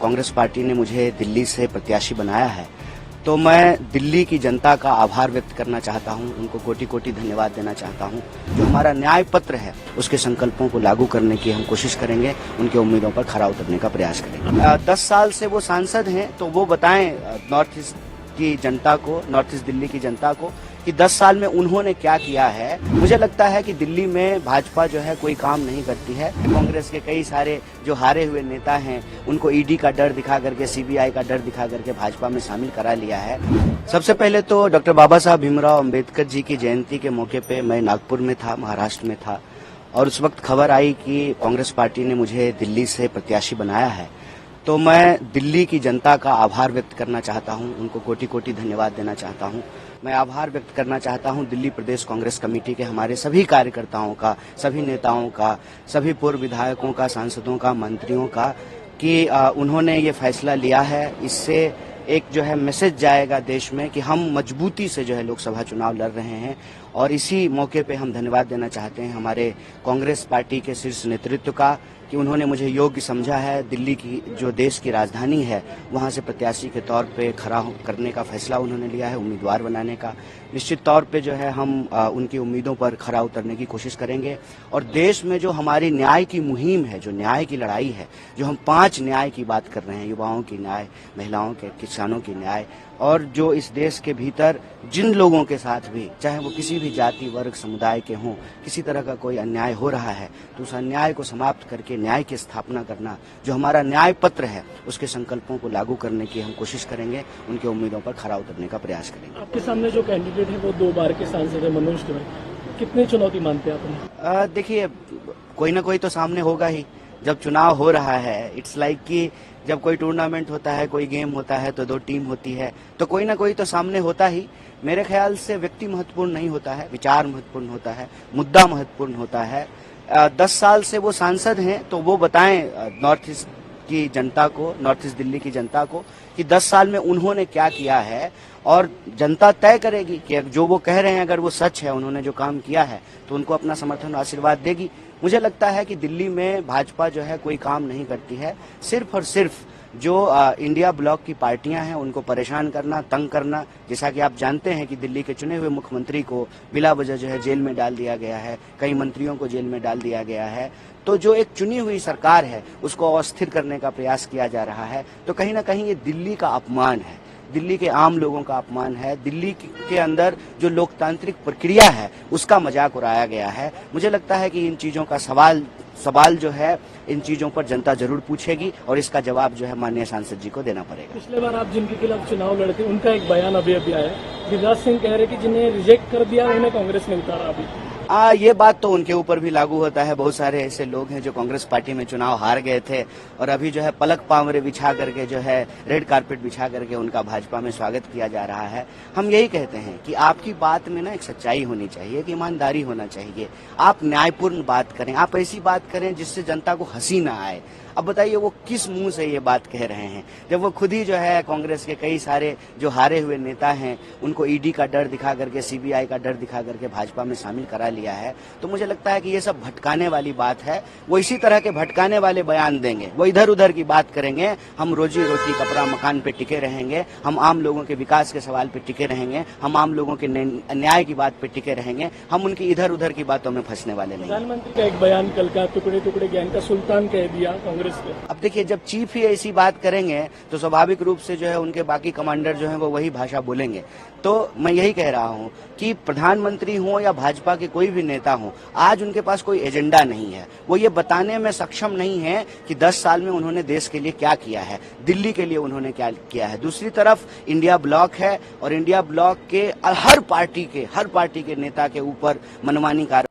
Congress party ने मुझे दिल्ली से प्रत्याशी बनाया है, तो मैं दिल्ली की जनता का आभार व्यक्त करना चाहता हूं, उनको कोटि कोटि धन्यवाद देना चाहता हूं। जो हमारा न्याय पत्र है उसके संकल्पों को लागू करने की हम कोशिश करेंगे, उनके उम्मीदों पर खरा उतरने का प्रयास करेंगे। 10 साल से वो सांसद हैं, तो वो बताएं नॉर्थ ईस्ट की जनता को, नॉर्थ ईस्ट दिल्ली की जनता को कि 10 साल में उन्होंने क्या किया है। मुझे लगता है कि दिल्ली में भाजपा जो है कोई काम नहीं करती है। कांग्रेस के कई सारे जो हारे हुए नेता हैं उनको ईडी का डर दिखा करके, सीबीआई का डर दिखा करके भाजपा में शामिल करा लिया है। सबसे पहले तो डॉक्टर बाबा साहब भीमराव अंबेडकर जी की जयंती के मौके पे मैं नागपुर में था, महाराष्ट्र में था, और उस वक्त खबर आई कि कांग्रेस पार्टी ने मुझे दिल्ली से प्रत्याशी बनाया है। तो मैं दिल्ली की जनता का आभार व्यक्त करना चाहता हूं, उनको कोटि कोटि धन्यवाद देना चाहता हूं। मैं आभार व्यक्त करना चाहता हूं दिल्ली प्रदेश कांग्रेस कमेटी के हमारे सभी कार्यकर्ताओं का, सभी नेताओं का, सभी पूर्व विधायकों का, सांसदों का, मंत्रियों का, कि उन्होंने ये फैसला लिया है। इससे एक जो है मैसेज जाएगा देश में कि हम मजबूती से जो है लोकसभा चुनाव लड़ रहे हैं। और इसी मौके पे हम धन्यवाद देना चाहते हैं हमारे कांग्रेस पार्टी के शीर्ष नेतृत्व का कि उन्होंने मुझे योग्य समझा है। दिल्ली की जो देश की राजधानी है वहां से प्रत्याशी के तौर पे खड़ा करने का फैसला उन्होंने लिया है, उम्मीदवार बनाने का। निश्चित तौर पे जो है हम उनकी उम्मीदों पर खरा उतरने की कोशिश करेंगे। और देश में जो हमारी न्याय की मुहिम है, जो न्याय की लड़ाई है, जो हम 5 न्याय की बात कर रहे हैं, युवाओं की न्याय, महिलाओं के, किसानों की न्याय, और जो इस देश के भीतर जिन लोगों के साथ भी, चाहे वो किसी भी जाति, वर्ग, समुदाय के हों, किसी तरह का कोई अन्याय हो रहा है तो उस अन्याय को समाप्त करके न्याय की स्थापना करना, जो हमारा न्याय पत्र है उसके संकल्पों को लागू करने की हम कोशिश करेंगे, उनके उम्मीदों पर खरा उतरने का प्रयास करेंगे। आपके सामने जो कैंडिडेट है वो 2 बार के सांसद है, मनोज तिवारी, कितनी चुनौती मानते हैं आप? देखिए, कोई ना कोई तो सामने होगा ही। जब चुनाव हो रहा है, इट्स लाइक कि जब कोई टूर्नामेंट होता है, कोई गेम होता है तो 2 टीम होती है, तो कोई ना कोई तो सामने होता ही। मेरे ख्याल से व्यक्ति महत्वपूर्ण नहीं होता है, विचार महत्वपूर्ण होता है, मुद्दा महत्वपूर्ण होता है। 10 साल से वो सांसद हैं, तो वो बताएं नॉर्थ ईस्ट की जनता को, नॉर्थ ईस्ट दिल्ली की जनता को कि 10 साल में उन्होंने क्या किया है। और जनता तय करेगी कि जो वो कह रहे हैं अगर वो सच है, उन्होंने जो काम किया है, तो उनको अपना समर्थन और आशीर्वाद देगी। मुझे लगता है कि दिल्ली में भाजपा जो है कोई काम नहीं करती है। सिर्फ और सिर्फ जो इंडिया ब्लॉक की पार्टियां हैं उनको परेशान करना, तंग करना। जैसा कि आप जानते हैं कि दिल्ली के चुने हुए मुख्यमंत्री को बिला वजह जो है जेल में डाल दिया गया है, कई मंत्रियों को जेल में डाल दिया गया है। तो जो एक चुनी हुई सरकार है उसको अस्थिर करने का प्रयास किया जा रहा है। तो कहीं ना कहीं ये दिल्ली का अपमान है, दिल्ली के आम लोगों का अपमान है। दिल्ली के अंदर जो लोकतांत्रिक प्रक्रिया है उसका मजाक उड़ाया गया है। मुझे लगता है कि इन चीजों का सवाल जो है, इन चीजों पर जनता जरूर पूछेगी और इसका जवाब जो है माननीय सांसद जी को देना पड़ेगा। पिछले बार आप जिनके खिलाफ चुनाव लड़ते, उनका एक बयान अभी आया, गिरिराज सिंह कह रहे कि जिन्हें रिजेक्ट कर दिया उन्हें कांग्रेस में उतारा। अभी ये बात तो उनके ऊपर भी लागू होता है। बहुत सारे ऐसे लोग हैं जो कांग्रेस पार्टी में चुनाव हार गए थे और अभी जो है पलक पावरे बिछा करके, जो है रेड कारपेट बिछा करके उनका भाजपा में स्वागत किया जा रहा है। हम यही कहते हैं कि आपकी बात में ना एक सच्चाई होनी चाहिए, एक ईमानदारी होना चाहिए। आप न्यायपूर्ण बात करें, आप ऐसी बात करें जिससे जनता को हंसी ना आए। अब बताइए वो किस मुंह से ये बात कह रहे हैं, जब वो खुद ही जो है कांग्रेस के कई सारे जो हारे हुए नेता हैं उनको ईडी का डर दिखा करके, सीबीआई का डर दिखा करके भाजपा में शामिल करा लिया है। तो मुझे लगता है कि ये सब भटकाने वाली बात है। वो इसी तरह के भटकाने वाले बयान देंगे, वो इधर उधर की बात करेंगे। हम रोजी रोटी, कपड़ा मकान पे टिके रहेंगे, हम आम लोगों के विकास के सवाल पे टिके रहेंगे, हम आम लोगों के न्याय की बात पे टिके रहेंगे। हम उनकी इधर उधर की बातों में फंसने वाले नहीं। प्रधानमंत्री का एक बयान कल का, टुकड़े टुकड़े गैंग का सुल्तान कह दिया कांग्रेस को। अब देखिए, जब चीफ ही ऐसी बात करेंगे तो स्वाभाविक रूप से जो है उनके बाकी कमांडर जो है वो वही भाषा बोलेंगे। तो मैं यही कह रहा हूं कि प्रधानमंत्री हो या भाजपा के कोई भी नेता हो, आज उनके पास कोई एजेंडा नहीं है। वो ये बताने में सक्षम नहीं है कि 10 साल में उन्होंने देश के लिए क्या किया है, दिल्ली के लिए उन्होंने क्या किया है। दूसरी तरफ इंडिया ब्लॉक है और इंडिया ब्लॉक के हर पार्टी के नेता के ऊपर मनमानी कार्रवाई